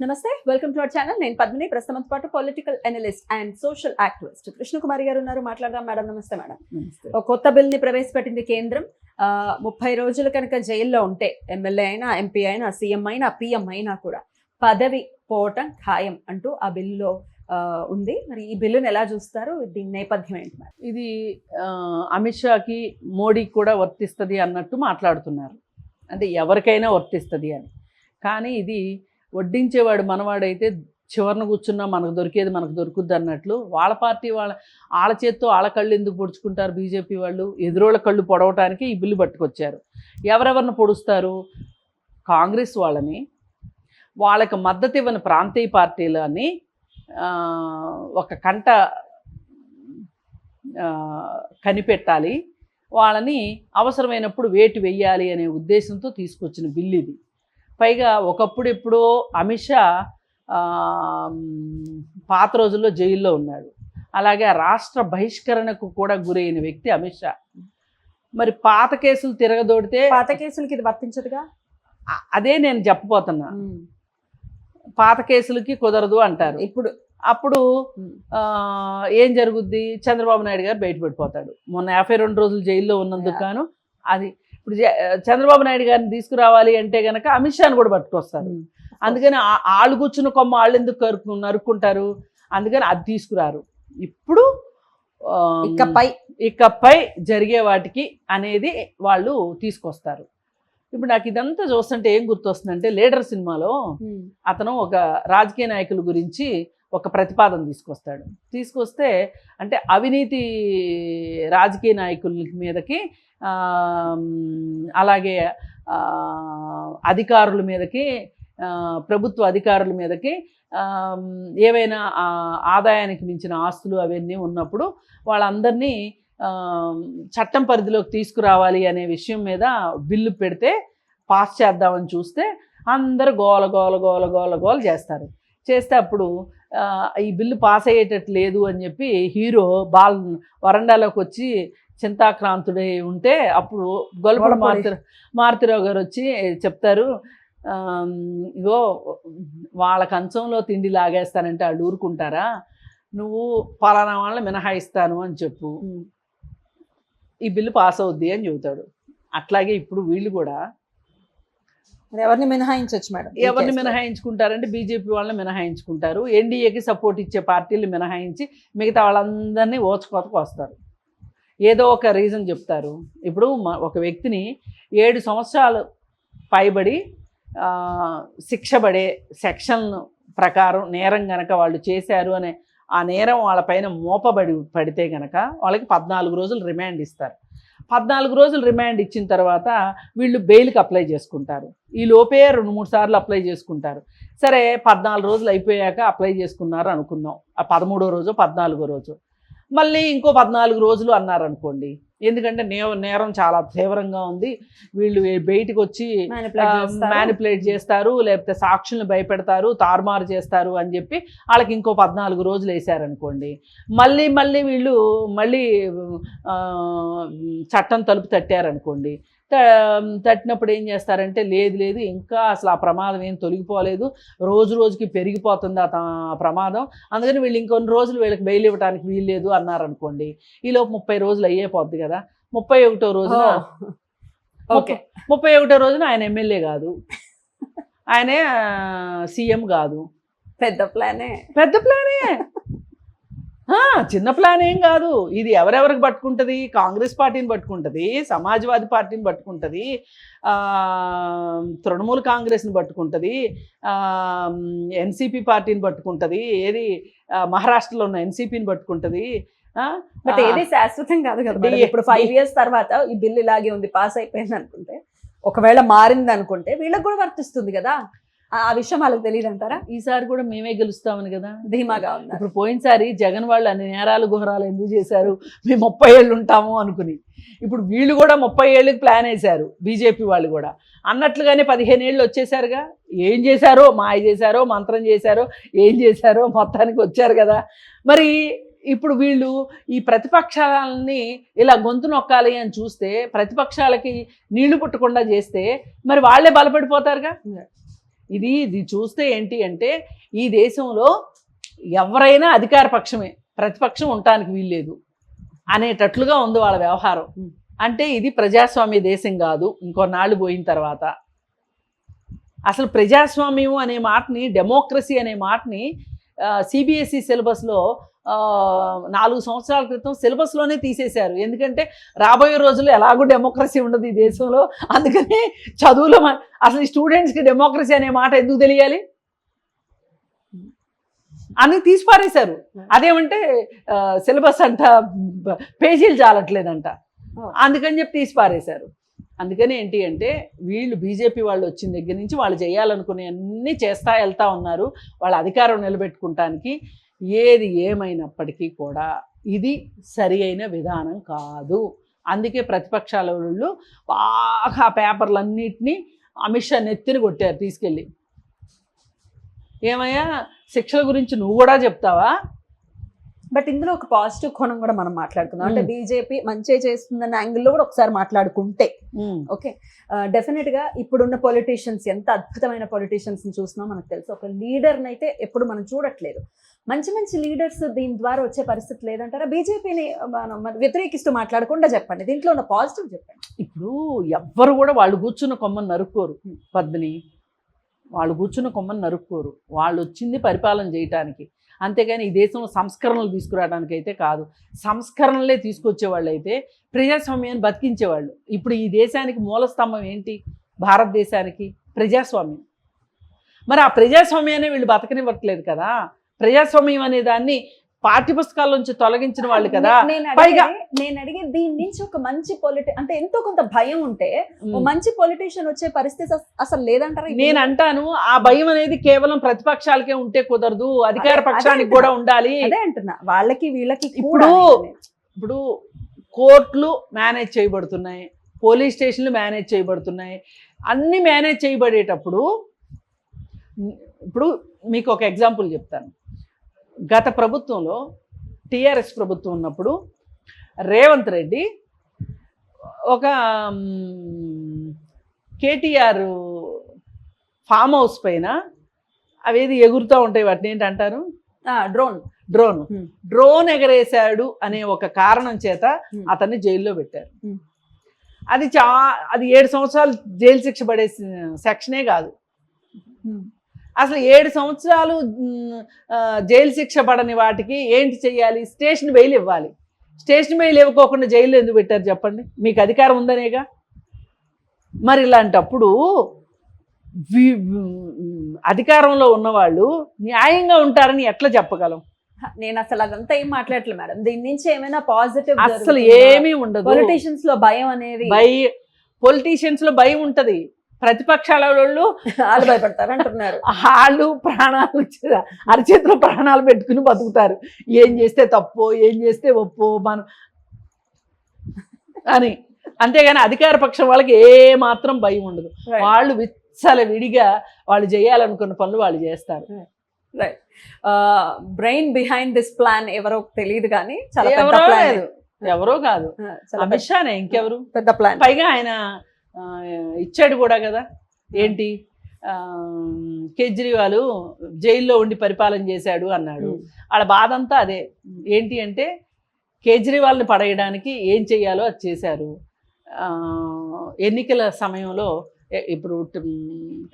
నమస్తే, welcome to our channel. నేను పద్మిని. ప్రస్తుతంతో పాటు political analyst and social activist Krishnakumari గారు ఉన్నారు. మాట్లాడదాం. మేడం నమస్తే. మేడం, ఒక కొత్త బిల్ ని ప్రవేశపెట్టింది కేంద్రం. 30 రోజులు కనుక జైల్లో ఉంటే ఎమ్మెల్యే అయినా, ఎంపీ అయినా, సీఎం అయినా, పిఎం అయినా కూడా పదవి పోవటం ఖాయం అంటూ ఆ బిల్లులో ఉంది. మరి ఈ బిల్లును ఎలా చూస్తారు? దీని నేపథ్యం ఏంటి? మేడం, ఇది అమిత్ షాకి, మోడీకి కూడా వర్తిస్తుంది అన్నట్టు మాట్లాడుతున్నారు. అంటే ఎవరికైనా వర్తిస్తుంది అని. కానీ ఇది వడ్డించేవాడు మనవాడైతే చివరిన కూర్చున్నా మనకు దొరికేది మనకు దొరుకుద్ది అన్నట్లు వాళ్ళ పార్టీ వాళ్ళ చేత్తో వాళ్ళ కళ్ళు ఎందుకు పొడుచుకుంటారు? బీజేపీ వాళ్ళు ఎదురోళ్ళ కళ్ళు పొడవటానికి ఈ బిల్లు పట్టుకొచ్చారు. ఎవరెవరిని పొడుస్తారు? కాంగ్రెస్ వాళ్ళని, వాళ్ళకి మద్దతు ఇవ్వని ప్రాంతీయ పార్టీలని ఒక కంట కనిపెట్టాలి, వాళ్ళని అవసరమైనప్పుడు వేటు వెయ్యాలి అనే ఉద్దేశంతో తీసుకొచ్చిన బిల్లు ఇది. పైగా ఒకప్పుడు ఎప్పుడో అమిత్ షా పాత రోజుల్లో జైల్లో ఉన్నాడు. అలాగే రాష్ట్ర బహిష్కరణకు కూడా గురైన వ్యక్తి అమిత్ షా. మరి పాత కేసులు తిరగదోడితే పాత కేసులకి ఇది వర్తించదుగా. అదే నేను చెప్పబోతున్నా. పాత కేసులకి కుదరదు అంటారు. అప్పుడు ఏం జరుగుద్ది? చంద్రబాబు నాయుడు గారు బయటపడిపోతాడు. మొన్న 52 రోజులు జైల్లో ఉన్నందుకు గాను అది. ఇప్పుడు చంద్రబాబు నాయుడు గారిని తీసుకురావాలి అంటే గనక అమిత్ షాని కూడా పట్టుకొస్తారు. అందుకని ఆళ్ళు కూర్చున్న కొమ్మ వాళ్ళు ఎందుకు నరుక్కుంటారు? అందుకని అది తీసుకురారు. ఇప్పుడు ఇకపై జరిగే వాటికి అనేది వాళ్ళు తీసుకొస్తారు. ఇప్పుడు నాకు ఇదంతా చూస్తుంటే ఏం గుర్తొస్తుందంటే, లీడర్ సినిమాలో అతను ఒక రాజకీయ నాయకుల గురించి ఒక ప్రతిపాదన తీసుకొస్తే అంటే అవినీతి రాజకీయ నాయకుల మీదకి, అలాగే అధికారుల మీదకి, ప్రభుత్వ అధికారుల మీదకి ఏవైనా ఆదాయానికి మించిన ఆస్తులు అవన్నీ ఉన్నప్పుడు వాళ్ళందరినీ చట్టం పరిధిలోకి తీసుకురావాలి అనే విషయం మీద బిల్లు పెడితే పాస్ చేద్దామని చూస్తే అందరూ గోల చేస్తే అప్పుడు ఈ బిల్లు పాస్ అయ్యేటట్టు లేదు అని చెప్పి హీరో వరండాలోకి వచ్చి చింతాక్రాంతుడై ఉంటే అప్పుడు గొల్లపూడి మారుతిరావు గారు వచ్చి చెప్తారు, ఇగో వాళ్ళ కంచంలో తిండి లాగేస్తానంటే వాళ్ళు ఊరుకుంటారా? నువ్వు పలానా వాళ్ళని మినహాయిస్తాను అని చెప్పు, ఈ బిల్లు పాస్ అవుద్ది అని చెబుతాడు. అట్లాగే ఇప్పుడు వీళ్ళు కూడా ఎవరిని మినహాయించవచ్చు మేడం? ఎవరిని మినహాయించుకుంటారంటే బీజేపీ వాళ్ళని మినహాయించుకుంటారు. ఎన్డీఏకి సపోర్ట్ ఇచ్చే పార్టీలు మినహాయించి మిగతా వాళ్ళందరినీ ఓచుకోతకు వస్తారు. ఏదో ఒక రీజన్ చెప్తారు. ఇప్పుడు ఒక వ్యక్తిని 7 సంవత్సరాలు పైబడి శిక్ష పడే సెక్షన్ ప్రకారం నేరం గనక వాళ్ళు చేశారు అనే ఆ నేరం వాళ్ళపైన పడితే గనక వాళ్ళకి 14 రోజులు రిమాండ్ ఇస్తారు. 14 రోజులు రిమాండ్ ఇచ్చిన తర్వాత వీళ్ళు బెయిల్కి అప్లై చేసుకుంటారు. ఈ లోపే 2-3 సార్లు అప్లై చేసుకుంటారు. సరే, 14 రోజులు అయిపోయాక అప్లై చేసుకున్నారు అనుకుందాం. ఆ 13వ రోజు 14వ రోజు మళ్ళీ ఇంకో 14 రోజులు అన్నారనుకోండి. ఎందుకంటే నేరం చాలా తీవ్రంగా ఉంది, వీళ్ళు బయటకు వచ్చి మ్యానిపులేట్ చేస్తారు, లేకపోతే సాక్షులను భయపెడతారు, తారుమారు చేస్తారు అని చెప్పి వాళ్ళకి ఇంకో 14 రోజులు వేసారనుకోండి. మళ్ళీ వీళ్ళు చట్టం తలుపు తట్టారనుకోండి. తట్టినప్పుడు ఏం చేస్తారంటే, లేదు ఇంకా అసలు ఆ ప్రమాదం ఏం తొలగిపోలేదు, రోజుకి పెరిగిపోతుంది ఆ ప్రమాదం, అందుకని వీళ్ళు ఇంకొన్ని రోజులు వీళ్ళకి బెయిల్ ఇవ్వడానికి వీల్లేదు అన్నారనుకోండి. ఈలోపు 30 రోజులు అయిపోద్ది కదా. 31వ రోజున 31వ రోజున ఆయన ఎమ్మెల్యే కాదు, ఆయనే సీఎం కాదు. పెద్ద ప్లానే. చిన్న ప్లాన్ ఏం కాదు. ఇది ఎవరెవరికి పట్టుకుంటుంది? కాంగ్రెస్ పార్టీని పట్టుకుంటుంది, సమాజ్వాదీ పార్టీని పట్టుకుంటుంది, తృణమూల్ కాంగ్రెస్ని పట్టుకుంటుంది, ఎన్సీపీ పార్టీని పట్టుకుంటుంది, ఏది మహారాష్ట్రలో ఉన్న ఎన్సీపీని పట్టుకుంటుంది. బట్ ఏది శాశ్వతం కాదు కదా. ఇప్పుడు 5 years తర్వాత ఈ బిల్లు ఇలాగే ఉంది, పాస్ అయిపోయింది అనుకుంటే, ఒకవేళ మారింది అనుకుంటే వీళ్ళకి కూడా వర్తిస్తుంది కదా. ఆ విషయం వాళ్ళకి తెలియదు అంటారా? ఈసారి కూడా మేమే గెలుస్తామని కదా ధీమాగా ఉంది. ఇప్పుడు పోయినసారి జగన్ వాళ్ళు అన్ని నేరాలు ఘోరాలు ఎందుకు చేశారు? మేము 30 ఏళ్ళు ఉంటాము అనుకుని. ఇప్పుడు వీళ్ళు కూడా 30 ఏళ్ళకి ప్లాన్ వేశారు, బీజేపీ వాళ్ళు కూడా. అన్నట్లుగానే 15 ఏళ్ళు వచ్చేసారుగా. ఏం చేశారో, మాయ చేశారో, మంత్రం చేశారో, ఏం చేశారో మొత్తానికి వచ్చారు కదా. మరి ఇప్పుడు వీళ్ళు ఈ ప్రతిపక్షాలని ఇలా గొంతు నొక్కాలి అని చూస్తే, ప్రతిపక్షాలకి నీళ్లు పుట్టకుండా చేస్తే మరి వాళ్ళే బలపడిపోతారుగా. ఇది చూస్తే ఏంటి అంటే ఈ దేశంలో ఎవరైనా అధికార పక్షమే, ప్రతిపక్షం ఉండటానికి వీల్లేదు అనేటట్లుగా ఉంది వాళ్ళ వ్యవహారం. అంటే ఇది ప్రజాస్వామ్య దేశం కాదు ఇంకొన్నాళ్ళు పోయిన తర్వాత. అసలు ప్రజాస్వామ్యం అనే మాటని, డెమోక్రసీ అనే మాటని సిబిఎస్ఈ సిలబస్లో 4 సంవత్సరాల క్రితం సిలబస్లోనే తీసేశారు. ఎందుకంటే రాబోయే రోజుల్లో ఎలాగో డెమోక్రసీ ఉండదు ఈ దేశంలో, అందుకని చదువులో అసలు ఈ స్టూడెంట్స్కి డెమోక్రసీ అనే మాట ఎందుకు తెలియాలి అని తీసిపారేశారు. అదేమంటే సిలబస్ అంట పేజీలు చాలట్లేదంట, అందుకని చెప్పి తీసిపారేశారు. అందుకని ఏంటి అంటే వీళ్ళు బీజేపీ వాళ్ళు వచ్చిన దగ్గర నుంచి వాళ్ళు చేయాలనుకునే అన్నీ చేస్తా వెళ్తా ఉన్నారు వాళ్ళ అధికారం నిలబెట్టుకుంటానికి. ఏది ఏమైనప్పటికీ కూడా ఇది సరి అయిన విధానం కాదు. అందుకే ప్రతిపక్షాల వాళ్ళు బాగా పేపర్లన్నింటినీ అమిత్ షా నెత్తిని కొట్టారు తీసుకెళ్ళి. ఏమయ్యా శిక్షల గురించి నువ్వు కూడా చెప్తావా? బట్ ఇందులో ఒక పాజిటివ్ కోణం కూడా మనం మాట్లాడుకుందాం. అంటే బీజేపీ మంచి చేస్తుందన్న యాంగిల్లో కూడా ఒకసారి మాట్లాడుకుంటే ఓకే, డెఫినెట్ గా ఇప్పుడున్న పొలిటీషియన్స్ ఎంత అద్భుతమైన పొలిటీషియన్స్ ని చూస్తున్నాం మనకు తెలుసు. ఒక లీడర్ని అయితే ఎప్పుడు మనం చూడట్లేదు. మంచి మంచి లీడర్స్ దీని ద్వారా వచ్చే పరిస్థితి లేదంటారా? బీజేపీని మనం వ్యతిరేకిస్తూ మాట్లాడకుండా చెప్పండి, దీంట్లో ఉన్న పాజిటివ్ చెప్పండి. ఇప్పుడు ఎవ్వరు కూడా వాళ్ళు కూర్చున్న కొమ్మని నరుక్కోరు పద్మిని, వాళ్ళు కూర్చున్న కొమ్మని నరుక్కోరు. వాళ్ళు వచ్చింది పరిపాలన చేయటానికి, అంతేగాని ఈ దేశంలో సంస్కరణలు తీసుకురావడానికి అయితే కాదు. సంస్కరణలే తీసుకొచ్చేవాళ్ళు అయితే ప్రజాస్వామ్యాన్ని బతికించేవాళ్ళు. ఇప్పుడు ఈ దేశానికి మూలస్తంభం ఏంటి? భారతదేశానికి ప్రజాస్వామ్యం. మరి ఆ ప్రజాస్వామ్యాన్ని వీళ్ళు బతకనివ్వట్లేదు కదా. ప్రజాస్వామ్యం అనే దాన్ని పాఠ్యపుస్తకాల నుంచి తొలగించిన వాళ్ళు కదా. పైగా నేను అడిగే దీని నుంచి ఒక మంచి అంటే ఎంతో కొంత భయం ఉంటే మంచి పొలిటీషియన్ వచ్చే పరిస్థితి అసలు లేదంటారా? నేను అంటాను ఆ భయం అనేది కేవలం ప్రతిపక్షాలకే ఉంటే కుదరదు, అధికార పక్షానికి కూడా ఉండాలి. అదే అంటున్నా, వాళ్ళకి వీళ్ళకి. ఇప్పుడు కోర్టులు మేనేజ్ చేయబడుతున్నాయి, పోలీస్ స్టేషన్లు మేనేజ్ చేయబడుతున్నాయి, అన్ని మేనేజ్ చేయబడేటప్పుడు ఇప్పుడు మీకు ఒక ఎగ్జాంపుల్ చెప్తాను. గత ప్రభుత్వంలో టీఆర్ఎస్ ప్రభుత్వం ఉన్నప్పుడు రేవంత్ రెడ్డి ఒక కేటీఆర్ ఫామ్ హౌస్ పైన అవేది ఎగురుతూ ఉంటాయి, వాటిని ఏంటంటారు, డ్రోన్ ఎగరేశాడు అనే ఒక కారణం చేత అతన్ని జైల్లో పెట్టారు. అది అది 7 సంవత్సరాలు జైలు శిక్ష పడే సెక్షనే కాదు. అసలు 7 సంవత్సరాలు జైలు శిక్ష పడని వాటికి ఏంటి చెయ్యాలి? స్టేషన్ బెయిల్ ఇవ్వాలి. స్టేషన్ బెయిల్ ఇవ్వకోకుండా జైల్లో ఎందుకు పెట్టారు చెప్పండి? మీకు అధికారం ఉందనేగా. మరి ఇలాంటప్పుడు అధికారంలో ఉన్నవాళ్ళు న్యాయంగా ఉంటారని ఎట్లా చెప్పగలం? నేను అసలు అదంతా ఏం మాట్లాడట్లేదు మేడం. దీని నుంచి ఏమైనా పాజిటివ్ అసలు ఏమీ ఉండదు. పొలిటీషియన్స్ లో భయం అనేది, పొలిటీషియన్స్ లో భయం ఉంటది. ప్రతిపక్షాల వాళ్ళు భయపడతారు అంటున్నారు. వాళ్ళు ప్రాణాలు అరచేతిలో ప్రాణాలు పెట్టుకుని బతుకుతారు. ఏం చేస్తే తప్పు, ఏం చేస్తే ఒప్పు మనం అని. అంతేగాని అధికార పక్షం వాళ్ళకి ఏ మాత్రం భయం ఉండదు. వాళ్ళు విడిగా వాళ్ళు చేయాలనుకున్న పనులు వాళ్ళు చేస్తారు. Right. Brain behind this plan ఎవరో తెలియదు కానీ ఎవరో కాదు, అమిత్ షానే, ఇంకెవరు? పెద్ద ప్లాన్. పైగా ఆయన ఇచ్చాడు కూడా కదా. ఏంటి, కేజ్రీవాల్ జైల్లో ఉండి పరిపాలన చేశాడు అన్నాడు. వాళ్ళ బాధ అంతా అదే. ఏంటి అంటే కేజ్రీవాల్ని పడేయడానికి ఏం చెయ్యాలో అది చేశారు. ఎన్నికల సమయంలో ఇప్పుడు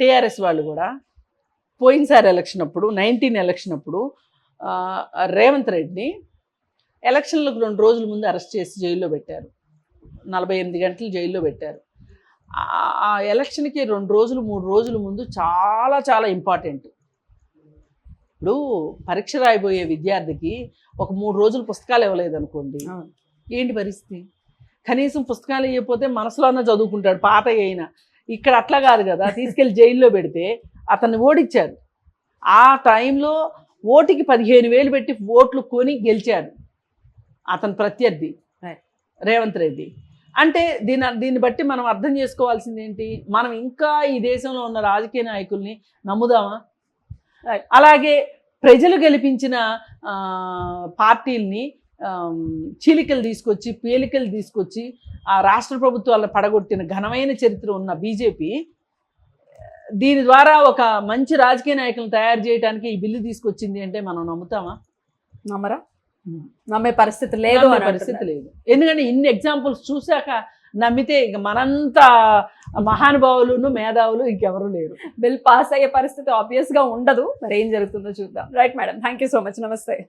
టీఆర్ఎస్ వాళ్ళు కూడా పోయినసారి ఎలక్షన్ అప్పుడు 19 ఎలక్షన్ అప్పుడు రేవంత్ రెడ్డిని ఎలక్షన్లకు 2 రోజుల ముందు అరెస్ట్ చేసి జైల్లో పెట్టారు. 48 గంటలు జైల్లో పెట్టారు. ఆ ఎలక్షన్కి 2 రోజులు 3 రోజుల ముందు చాలా చాలా ఇంపార్టెంట్. ఇప్పుడు పరీక్ష రాయబోయే విద్యార్థికి ఒక 3 రోజులు పుస్తకాలు ఇవ్వలేదు అనుకోండి, ఏంటి పరిస్థితి? కనీసం పుస్తకాలు ఇవ్వకపోతే మనసులో అన్న చదువుకుంటాడు పాత అయినా. ఇక్కడ అట్లా కాదు కదా, తీసుకెళ్ళి జైల్లో పెడితే అతన్ని ఓడించారు. ఆ టైంలో ఓటుకి 15,000 పెట్టి ఓట్లు కొని గెలిచాడు అతని ప్రత్యర్థి రేవంత్ రెడ్డి. అంటే దీన్ని బట్టి మనం అర్థం చేసుకోవాల్సింది ఏంటి? మనం ఇంకా ఈ దేశంలో ఉన్న రాజకీయ నాయకుల్ని నమ్ముదామా? అలాగే ప్రజలు గెలిపించిన పార్టీల్ని చీలికలు తీసుకొచ్చి, పీలికలు తీసుకొచ్చి ఆ రాష్ట్ర ప్రభుత్వాలను పడగొట్టిన ఘనమైన చరిత్ర ఉన్న బీజేపీ దీని ద్వారా ఒక మంచి రాజకీయ నాయకులను తయారు చేయడానికి ఈ బిల్లు తీసుకొచ్చింది అంటే మనం నమ్ముతామా? నమ్మరా? నమ్మే పరిస్థితి లేదు నమ్మే అని పరిస్థితి అంటున్నారు. లేదు. ఎందుకంటే ఇన్ని ఎగ్జాంపుల్స్ చూశాక నమ్మితే ఇక మనంత మహానుభావులు మేధావులు ఇంకెవరు లేరు. బిల్ పాస్ అయ్యే పరిస్థితి ఆబ్వియస్ గా ఉండదు. మరి ఏం జరుగుతుందో చూద్దాం. Right madam, thank you so much. నమస్తే.